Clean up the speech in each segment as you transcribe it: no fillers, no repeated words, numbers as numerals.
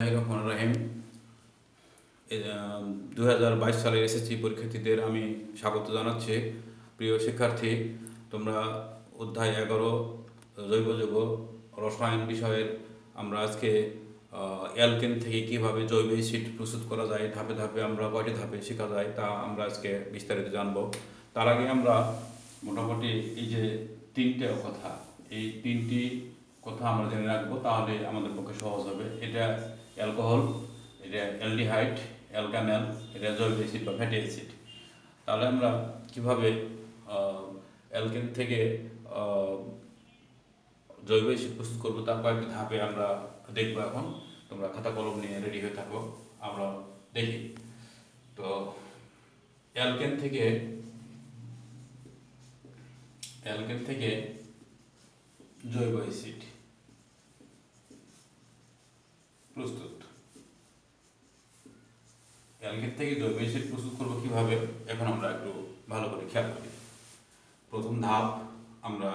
রহমান রাহিম। 2022 সালের এসএসসি পরীক্ষার্থীদের আমি স্বাগত জানাচ্ছি। প্রিয় শিক্ষার্থী, তোমরা অধ্যায় 11 জৈব যৌগ রসায়ন বিষয়ের আমরা আজকে অ্যালকেন থেকে কীভাবে জৈব অ্যাসিড প্রস্তুত করা যায়, ধাপে ধাপে আমরা কয়টি ধাপে শেখা যায় তা আমরা আজকে বিস্তারিত জানব। তার আগে আমরা মোটামুটি এই যে এই তিনটি কথা আমরা জেনে রাখবো, তাহলে আমাদের পক্ষে সহজ হবে। এটা অ্যালকোহল, এটা অ্যালডিহাইড, অ্যালকানেল, এটা জৈব অ্যাসিড বা ফ্যাটি অ্যাসিড। তাহলে আমরা কীভাবে অ্যালকেন থেকে জৈব অ্যাসিড প্রস্তুত করবো তার কয়েকটি ধাপে আমরা দেখবো। এখন তোমরা খাতা কলম নিয়ে রেডি হয়ে থাকো, আমরা দেখি। তো অ্যালকেন থেকে জৈব অ্যাসিড প্রস্তুত। অ্যালকেন থেকে জৈব অ্যাসিড প্রস্তুত করবো কিভাবে, এখন আমরা একটু ভালো করে খেয়াল করি। প্রথম ধাপ, আমরা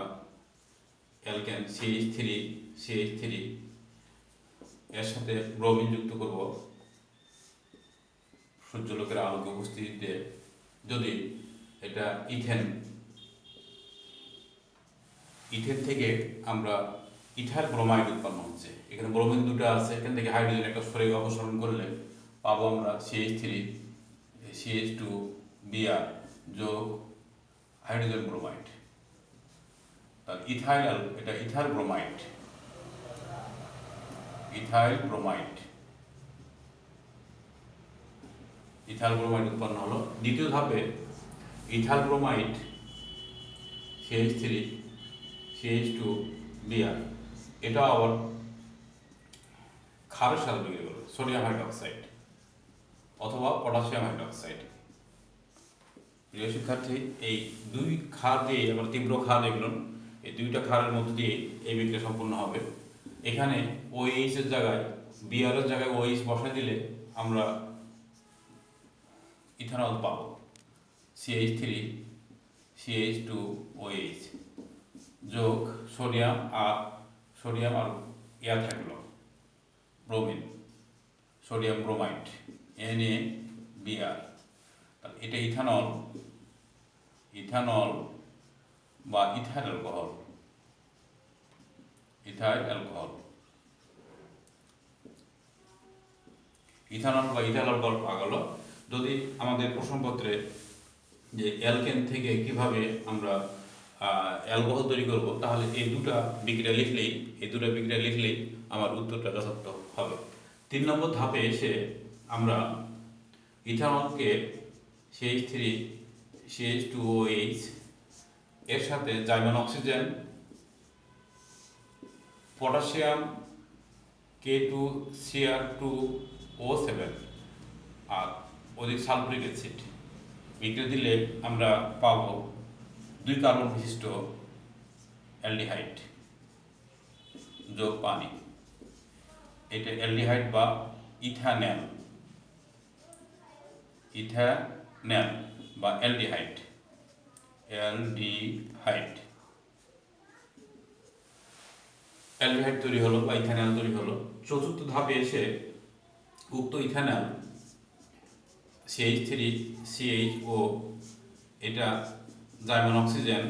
অ্যালকেন CH3 এর সাথে ব্রোমিন যুক্ত করব সূর্যালোকের আলোকে উপস্থিতিতে। যদি এটা ইথেন থেকে আমরা ইথাইল ব্রোমাইড উৎপন্ন হচ্ছে। এখানে ব্রোমিন দুটো আছে, এখান থেকে হাইড্রোজেন একটা সরে অপসারণ করলে পাবো আমরা CH3CH2Br যোগ হাইড্রোজেন ব্রোমাইড। তার এটা ইথাইল ব্রোমাইড উৎপন্ন হলো। দ্বিতীয় ধাপে ইথাইল ব্রোমাইড CH3CH2Br, এটা আবার ক্ষারের সাথে তৈরি হলো, সোডিয়াম হাইড্রোক্সাইড অথবা পটাশিয়াম হাইড্রোক্সাইড। প্রিয় শিক্ষার্থী, এই দুই ক্ষার দিয়ে, আবার তীব্র ক্ষার এগুলো, এই দুইটা ক্ষারের মধ্যে দিয়ে এই বিক্রিয়া সম্পূর্ণ হবে। এখানে OH এর জায়গায়, Br এর জায়গায় OH বসাই দিলে আমরা ইথানল পাবো, CH3CH2OH যোগ সোডিয়াম আর ইয়া থাকলো ব্রোমিন, সোডিয়াম ব্রোমাইড NaBr। এটা ইথানল বা ইথাইল অ্যালকোহল। ইথানল বা ইথাইল অ্যালকোহল পাওয়া গেল। যদি আমাদের প্রশ্নপত্রে যে অ্যালকেন থেকে কিভাবে আমরা অ্যালকোহল তৈরি করব, তাহলে এই দুটা বিক্রিয়া লিখলেই আমার উত্তরটা যথার্থ হবে। 3 নম্বর ধাপে এসে আমরা ইথানলকে CH3CH2OH এর সাথে জাইমান অক্সিজেন, পটাশিয়াম K2Cr2O7 আর অধিক সালফিউরিক অ্যাসিড বিক্রিয়া দিলে আমরা পাবো 2 কার্বন বিশিষ্ট অ্যালডিহাইড যোগ পানি। এটা অ্যালডিহাইড বা ইথানেল বা অ্যালডিহাইড তৈরি হলো বা ইথানেল তৈরি হলো। চতুর্থ ধাপে এসে উক্ত ইথানেল CH3CHO, এটা জাইমান অক্সিজেন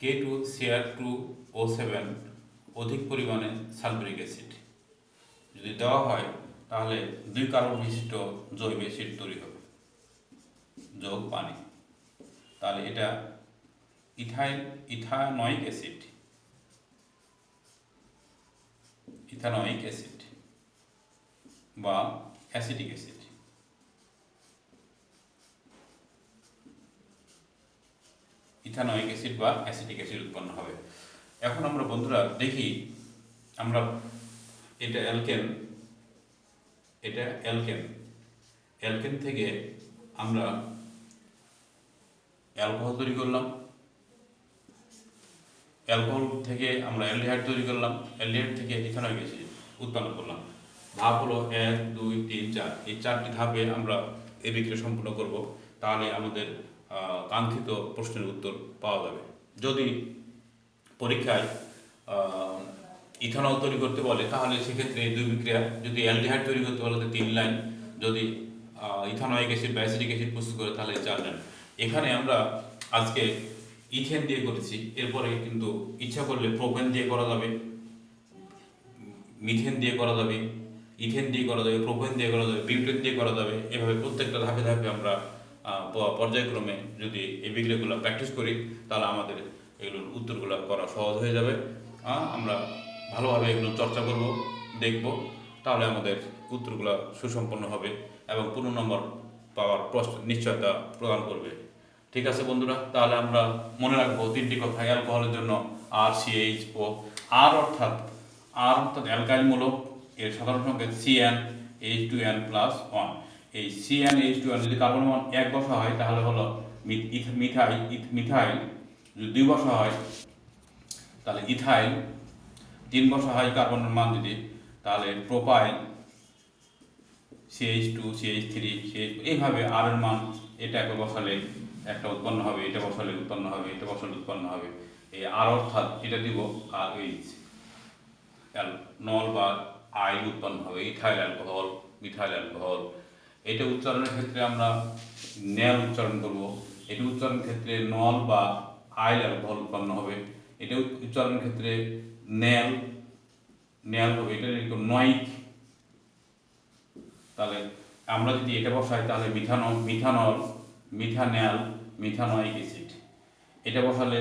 K2Cr2O7 অধিক পরিমাণে সালফিউরিক অ্যাসিড যদি দেওয়া হয়, তাহলে 2 কার্বন বিশিষ্ট জৈব অ্যাসিড তৈরি হবে যোগ পানি। তাহলে এটা ইথানোয়িক অ্যাসিড বা অ্যাসিটিক অ্যাসিড। ইথানোয়িক অ্যাসিড বা অ্যাসিটিক অ্যাসিড উৎপন্ন হবে। এখন আমরা বন্ধুরা দেখি, আমরা এটা অ্যালকেন থেকে আমরা অ্যালকোহল তৈরি করলাম, অ্যালকোহল থেকে আমরা অ্যালডিহাইড তৈরি করলাম, অ্যালডিহাইড থেকে ইথানোয়িক অ্যাসিড উৎপন্ন করলাম। ধাপ হলো 1, 2, 3, 4। এই 4টি ধাপে আমরা এই বিক্রিয়া সম্পূর্ণ করব, তাহলে আমাদের কাঙ্ক্ষিত প্রশ্নের উত্তর পাওয়া যাবে। যদি পরীক্ষায় ইথানল তৈরি করতে বলে তাহলে সেক্ষেত্রে দুই বিক্রিয়া, যদি অ্যালডিহাইড তৈরি করতে বলে তো 3 লাইন, যদি ইথানোয়িক অ্যাসিড বা অ্যাসিটিক অ্যাসিড প্রস্তুত করে তাহলে 4 লাইন। এখানে আমরা আজকে ইথেন দিয়ে করেছি, এরপরে কিন্তু ইচ্ছা করলে প্রোপেন দিয়ে করা যাবে, মিথেন দিয়ে করা যাবে, ইথেন দিয়ে করা যাবে, প্রোপেন দিয়ে করা যাবে, বিউটেন দিয়ে করা যাবে। এভাবে প্রত্যেকটা ধাপে ধাপে আমরা পর্যায়ক্রমে যদি এই বিক্রিয়াগুলো প্র্যাকটিস করি তাহলে আমাদের এগুলোর উত্তরগুলো করা সহজ হয়ে যাবে। আমরা ভালোভাবে এগুলো চর্চা করব, দেখব, তাহলে আমাদের উত্তরগুলো সুসম্পন্ন হবে এবং পূর্ণ নম্বর পাওয়ার নিশ্চয়তা প্রদান করবে। ঠিক আছে বন্ধুরা, তাহলে আমরা মনে রাখবো 3টি কথা। অ্যালকোহলের জন্য RCHO, আর অর্থাৎ অ্যালকাইল মূলক, এর সাধারণ সংকেত CnH2n+1। এই CnH2n যদি কার্বন মান 1 বসা হয় তাহলে হলো মিথাইল, যদি 2 বসা হয় তাহলে ইথাইল, 3 বসা হয় কার্বনের মান যদি তাহলে প্রোপাইল, CH2, CH3, এইভাবে আর এর মান এটাকে বসালে একটা উৎপন্ন হবে, এটা বসালে উৎপন্ন হবে, এটা বসালে উৎপন্ন হবে। এই আর অর্থাৎ এটা দিব আর এইচ নল বা আইল উৎপন্ন হবে, ইথাইল অ্যালকোহল, মিথাইল অ্যালকোহল। এটা উচ্চারণের ক্ষেত্রে আমরা নেল উচ্চারণ করব, এটা উচ্চারণের ক্ষেত্রে নল বা আইল অ্যালকোহল উৎপন্ন হবে, এটা উচ্চারণের ক্ষেত্রে নেল হবে, এটা নয়িক। তাহলে আমরা যদি এটা বসাই তাহলে মিথানয়িক অ্যাসিড। এটা বসালে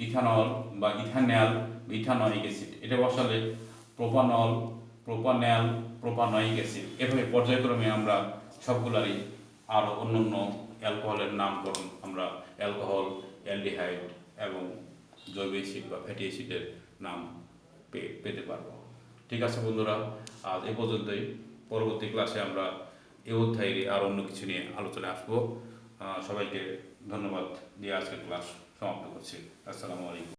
ইথানল বা ইথানয়িক অ্যাসিড। এটা বসালে প্রোপানয়িক অ্যাসিড। এভাবে পর্যায়ক্রমে আমরা সবগুলারই আরও অন্য অ্যালকোহলের নামকরণ আমরা অ্যালকোহল, অ্যালডিহাইড এবং জৈব অ্যাসিড বা ফ্যাটি অ্যাসিডের নাম পেতে পারবো। ঠিক আছে বন্ধুরা, আজ এ পর্যন্তই। পরবর্তী ক্লাসে আমরা এই অধ্যায়ের আর অন্য কিছু নিয়ে আলোচনায় আসবো। সবাইকে ধন্যবাদ দিয়ে আজকের ক্লাস সমাপ্ত করছি। আসসালামু আলাইকুম।